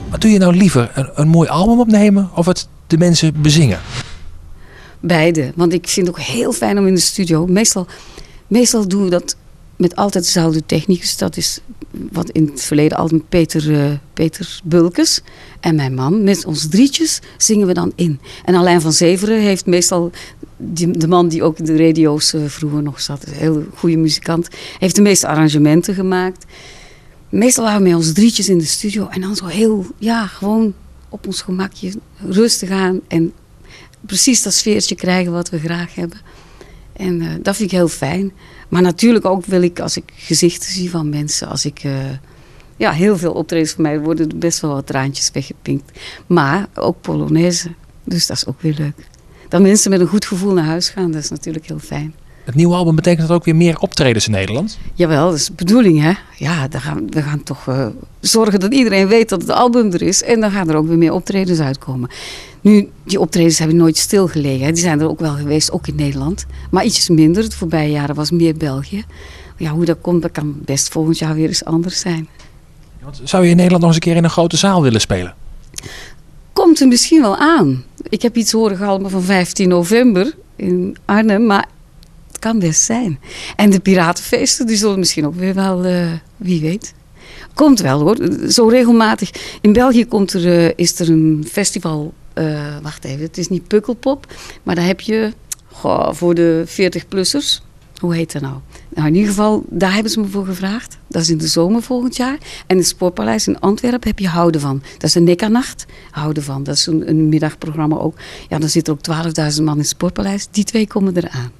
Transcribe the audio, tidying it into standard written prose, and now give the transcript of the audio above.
Wat doe je nou liever? Een mooi album opnemen of het de mensen bezingen? Beide, want ik vind het ook heel fijn om in de studio. Meestal doen we dat met altijd dezelfde technicus. Dat is wat in het verleden altijd Peter Bulkes en mijn man. Met ons drietjes zingen we dan in. En Alain van Zeveren heeft meestal, de man die ook in de radio's vroeger nog zat, een heel goede muzikant, heeft de meeste arrangementen gemaakt. Meestal waren we met ons drietjes in de studio en dan zo heel, gewoon op ons gemakje rustig aan en precies dat sfeertje krijgen wat we graag hebben. En dat vind ik heel fijn. Maar natuurlijk ook wil ik, als ik gezichten zie van mensen, als ik heel veel optredens van mij worden er best wel wat traantjes weggepinkt. Maar ook Polonaise, dus dat is ook weer leuk. Dat mensen met een goed gevoel naar huis gaan, dat is natuurlijk heel fijn. Het nieuwe album betekent dat ook weer meer optredens in Nederland? Jawel, dat is de bedoeling, hè. Ja, we gaan toch zorgen dat iedereen weet dat het album er is. En dan gaan er ook weer meer optredens uitkomen. Nu, die optredens hebben nooit stilgelegen. Hè. Die zijn er ook wel geweest, ook in Nederland. Maar ietsjes minder. De voorbije jaren was meer België. Ja, hoe dat komt, dat kan best volgend jaar weer eens anders zijn. Zou je in Nederland nog eens een keer in een grote zaal willen spelen? Komt er misschien wel aan. Ik heb iets horen gehaald van 15 november in Arnhem, maar het kan best zijn. En de piratenfeesten, die zullen misschien ook weer wel, wie weet. Komt wel hoor, zo regelmatig. In België is er een festival, wacht even, het is niet Pukkelpop, maar daar heb je voor de 40-plussers, hoe heet dat nou? Nou, in ieder geval, daar hebben ze me voor gevraagd. Dat is in de zomer volgend jaar. En in het Sportpaleis in Antwerpen heb je Houden van. Dat is een Nekanacht. Houden van, dat is een middagprogramma ook. Ja, dan zitten er ook 12.000 man in het Sportpaleis. Die twee komen eraan.